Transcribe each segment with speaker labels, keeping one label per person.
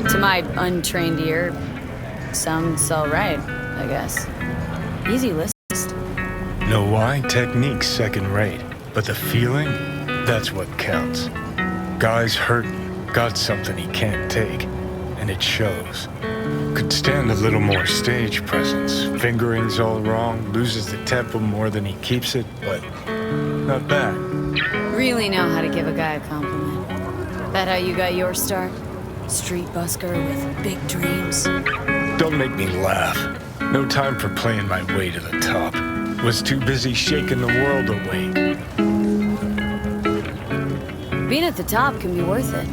Speaker 1: To my untrained ear, sounds alright, I guess. Easy list.
Speaker 2: Know why? Technique's second rate. But the feeling? That's what counts. Guy's hurting, got something he can't take. And it shows. Could stand a little more stage presence. Fingering's all wrong, loses the tempo more than he keeps it, but not bad.
Speaker 1: Really know how to give a guy a compliment. That how you got your start? Street busker with big dreams.
Speaker 2: Don't make me laugh. No time for playing my way to the top. Was too busy shaking the world awake.
Speaker 1: Being at the top can be worth it.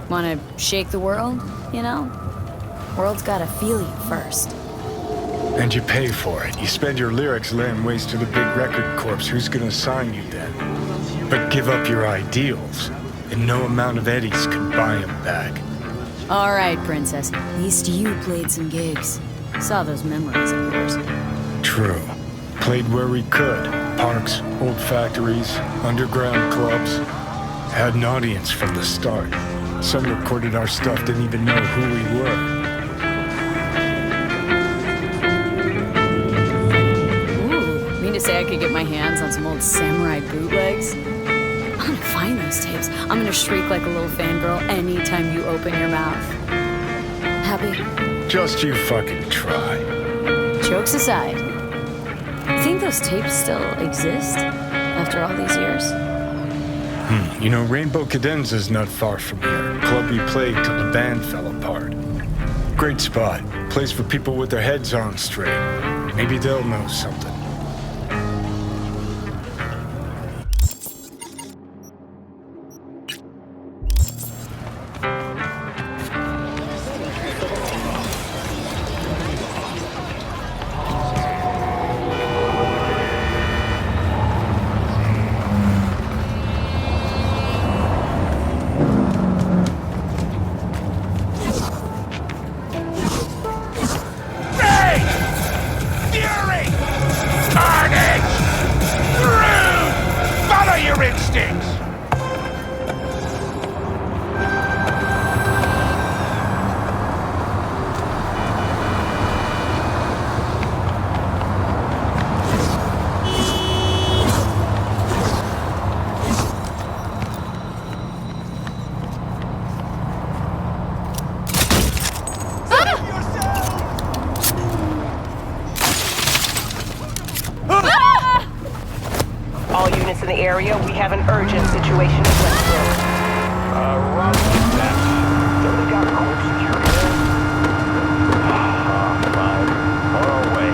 Speaker 1: Wanna shake the world, you know? World's gotta feel you first.
Speaker 2: And you pay for it. You spend your lyrics laying waste to the big record corps. Who's gonna sign you then? But give up your ideals, and no amount of eddies can buy them back.
Speaker 1: All right, princess. At least you played some gigs. Saw those memories of yours.
Speaker 2: True. Played where we could. Parks, old factories, underground clubs. Had an audience from the start. Some recorded our stuff, didn't even know who we were.
Speaker 1: Ooh, mean to say I could get my hands on some old samurai bootlegs? I'm gonna find those tapes. I'm gonna shriek like a little fangirl anytime you open your mouth. Happy?
Speaker 2: Just you fucking try.
Speaker 1: Jokes aside, you think those tapes still exist after all these years?
Speaker 2: You know, Rainbow Cadenza's not far from here. Club we played till the band fell apart. Great spot. Place for people with their heads on straight. Maybe they'll know something.
Speaker 3: All units in the area, we have an urgent situation in Westbrook. Roger that. Don't we got court security there? Fine. On our way.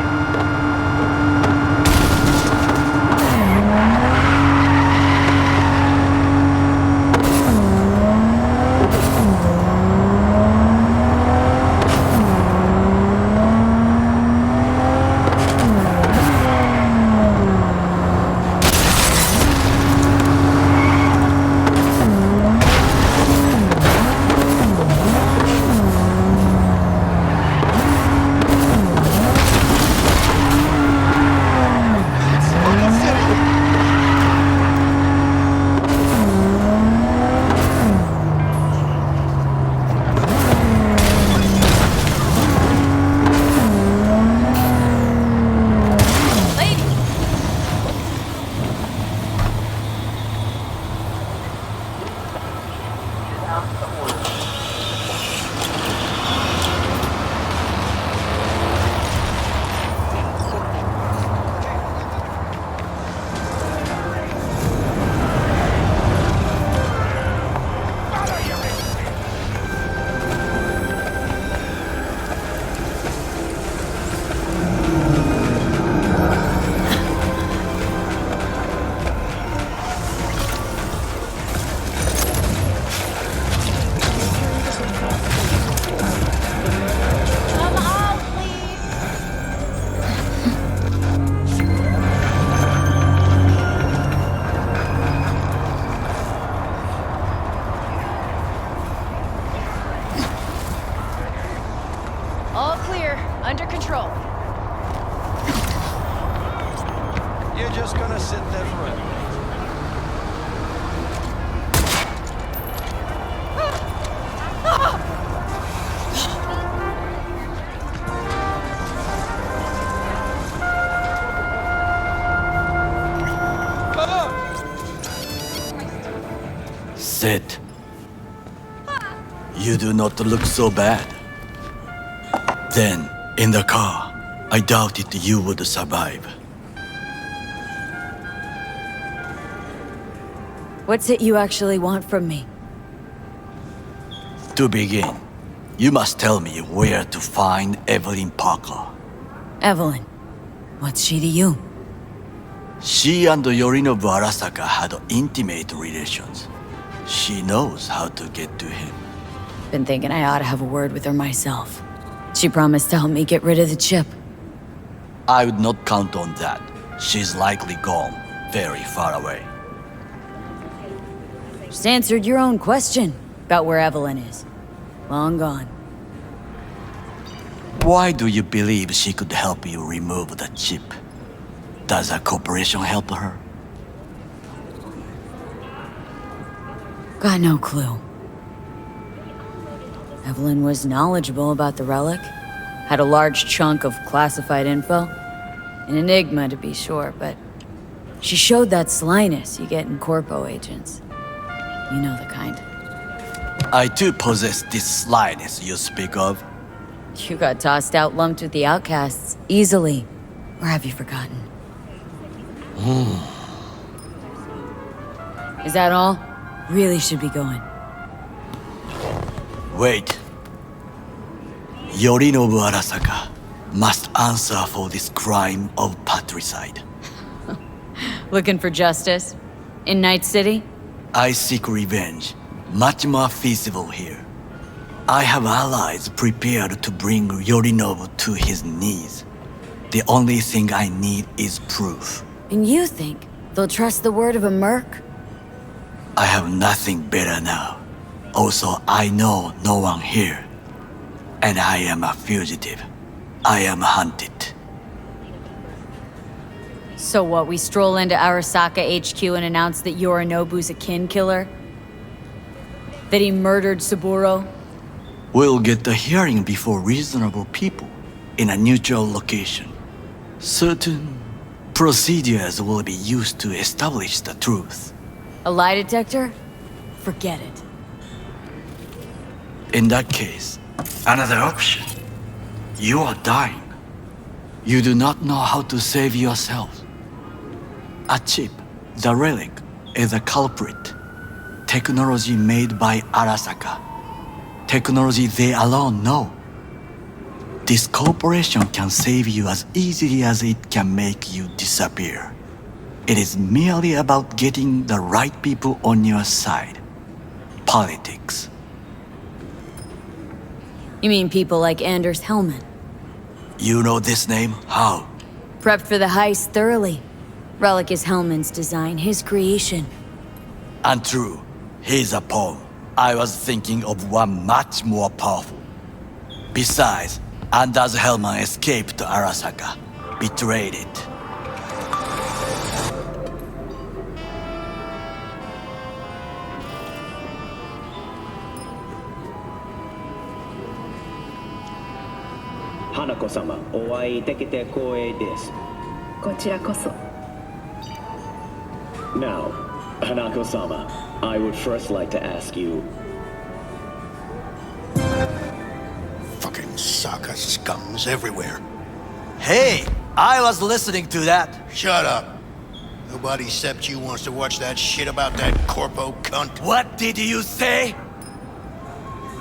Speaker 1: All clear. Under control.
Speaker 4: You're just gonna sit there forever.
Speaker 5: You do not look so bad. Then, in the car, I doubted you would survive.
Speaker 1: What's it you actually want from me?
Speaker 5: To begin, you must tell me where to find Evelyn Parker.
Speaker 1: Evelyn. What's she to you?
Speaker 5: She and Yorinobu Arasaka had intimate relations. She knows how to get to him.
Speaker 1: Been thinking I ought to have a word with her myself. She promised to help me get rid of the chip.
Speaker 5: I would not count on that. She's likely gone, very far away.
Speaker 1: Just answered your own question about where Evelyn is. Long gone.
Speaker 5: Why do you believe she could help you remove the chip? Does a corporation help her?
Speaker 1: Got no clue. Evelyn was knowledgeable about the relic. Had a large chunk of classified info. An enigma, to be sure, but she showed that slyness you get in corpo agents. You know the kind.
Speaker 5: I too possess this slyness you speak of.
Speaker 1: You got tossed out lumped with the outcasts, easily. Or have you forgotten? Is that all? Really should be going.
Speaker 5: Wait. Yorinobu Arasaka must answer for this crime of patricide.
Speaker 1: Looking for justice? In Night City?
Speaker 5: I seek revenge, much more feasible here. I have allies prepared to bring Yorinobu to his knees. The only thing I need is proof.
Speaker 1: And you think they'll trust the word of a merc?
Speaker 5: I have nothing better now. Also, I know no one here. And I am a fugitive. I am hunted.
Speaker 1: So what, we stroll into Arasaka HQ and announce that Yorinobu's a kin killer? That he murdered Saburo?
Speaker 5: We'll get the hearing before reasonable people in a neutral location. Certain procedures will be used to establish the truth.
Speaker 1: A lie detector? Forget it.
Speaker 5: In that case, another option. You are dying. You do not know how to save yourself. A chip, the relic, is a culprit. Technology made by Arasaka. Technology they alone know. This corporation can save you as easily as it can make you disappear. It is merely about getting the right people on your side. Politics.
Speaker 1: You mean people like Anders Hellman?
Speaker 5: You know this name? How?
Speaker 1: Prepped for the heist thoroughly. Relic is Hellman's design, his creation.
Speaker 5: Untrue. He's a pawn. I was thinking of one much more powerful. Besides, Anders Hellman escaped to Arasaka. Betrayed it.
Speaker 6: Hanako-sama, お会いできて光栄です。
Speaker 7: こちらこそ。
Speaker 6: Now, Hanako-sama, I would first like to ask you...
Speaker 4: Fucking Saka scums everywhere.
Speaker 5: Hey! I was listening to that.
Speaker 4: Shut up. Nobody except you wants to watch that shit about that corpo cunt.
Speaker 5: What did you say?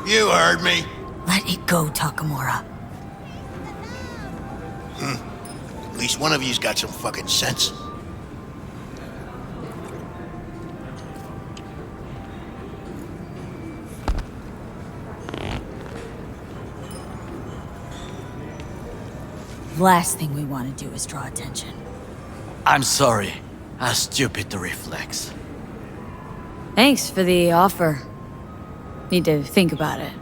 Speaker 4: You heard me.
Speaker 1: Let it go, Takamura.
Speaker 4: At least one of you's got some fucking sense.
Speaker 1: Last thing we want to do is draw attention.
Speaker 5: I'm sorry. A stupid reflex.
Speaker 1: Thanks for the offer. Need to think about it.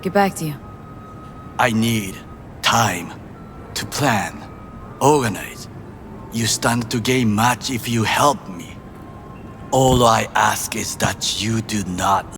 Speaker 1: Get back to you.
Speaker 5: I need time to plan, organize. You stand to gain much if you help me. All I ask is that you do not